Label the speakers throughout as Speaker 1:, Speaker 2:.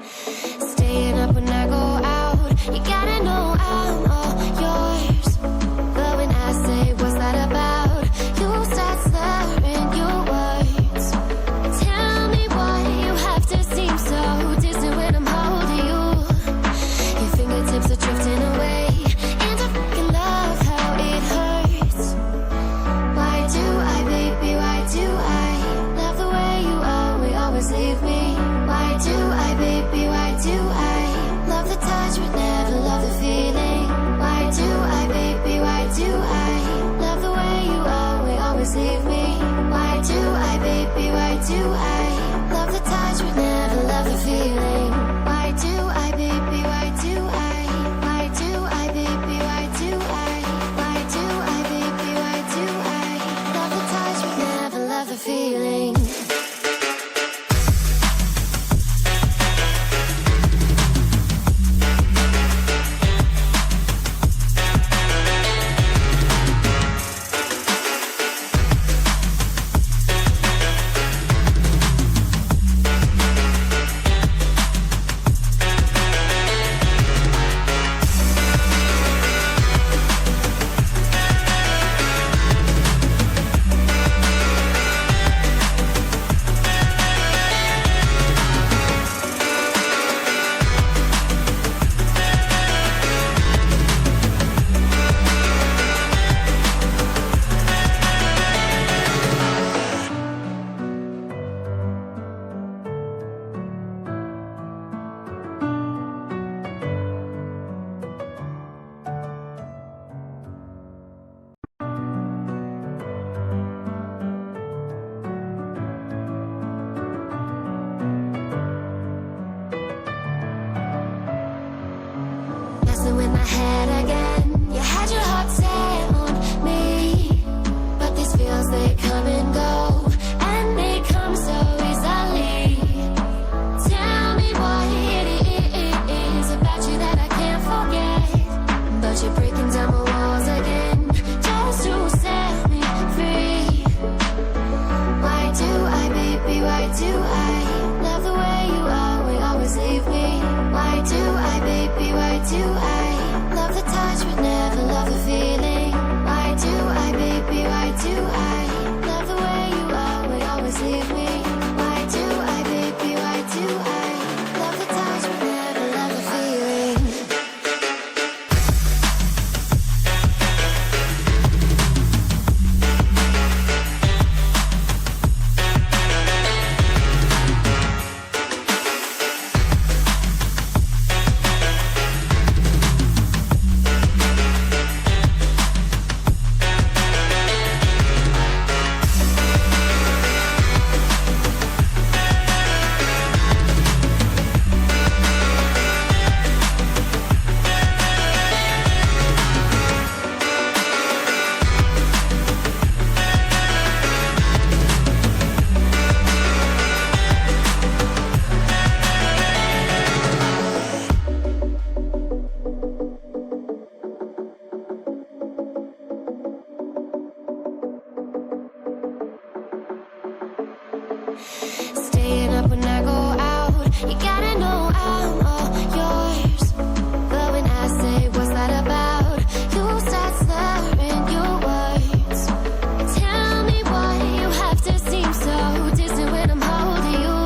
Speaker 1: Staying up when I go out, you gotta know I'm all yours. But when I say what's that about, you start slurring your words. Tell me why you have to seem so distant when I'm holding you. Your fingertips are drifting away, and I fucking love how it hurts. Why do I, baby, why do I love the way you always leave me? Why do I, baby, why do I love the touch but never love the feeling? Why do I, baby, why do I love the way you always leave me? Why do I, baby, why do I love the touch but never love the feeling? Why do I, baby, why do I? Why do I, baby, why do I? Why do I, baby, why do I love the touch but never love the feeling? Messing with my head again. You had your heart set on me, but these feels, they come and go, and they come so easily. Tell me what it is about you that I can't forget, but you're breaking down my walls again just to set me free. Why do I, baby, why do I love the way you always leave me? Why do I, baby, why do I love the touch but never love the feeling? Why do I, baby, why do I love the way you always leave me? Why do I, baby, why do I love the touch but never love the feeling? Staying up when I go out, you gotta know I'm all yours. But when I say what's that about, you start slurring your words. Tell me why you have to seem so distant when I'm holding you.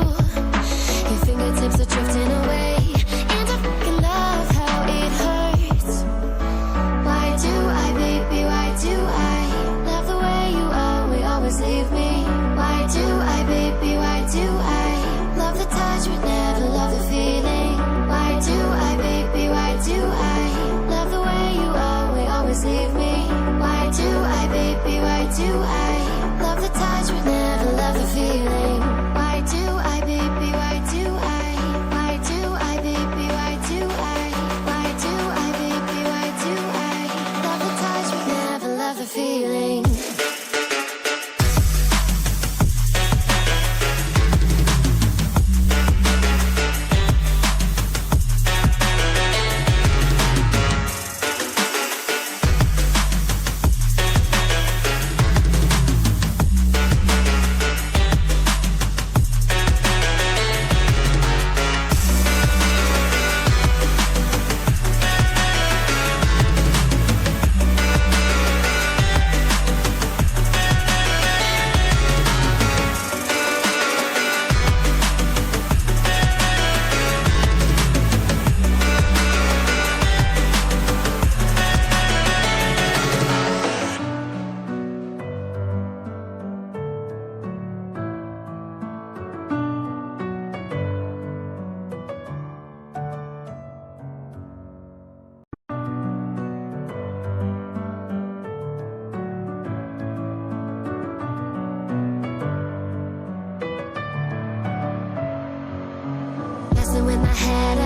Speaker 1: Your fingertips are drifting away, and I fucking love how it hurts. Why do I, baby, why do I love the way you always leave me? Why do I, baby, why do I love the touch but never love the feeling? Why do I, baby, why do I love the way you always leave me? Why do I, baby, why do I love the touch but never love the feeling? Why do I, baby, why do I? Why do I, baby, why do I? Why do I, baby, why do I love the touch but never love the feeling? with my head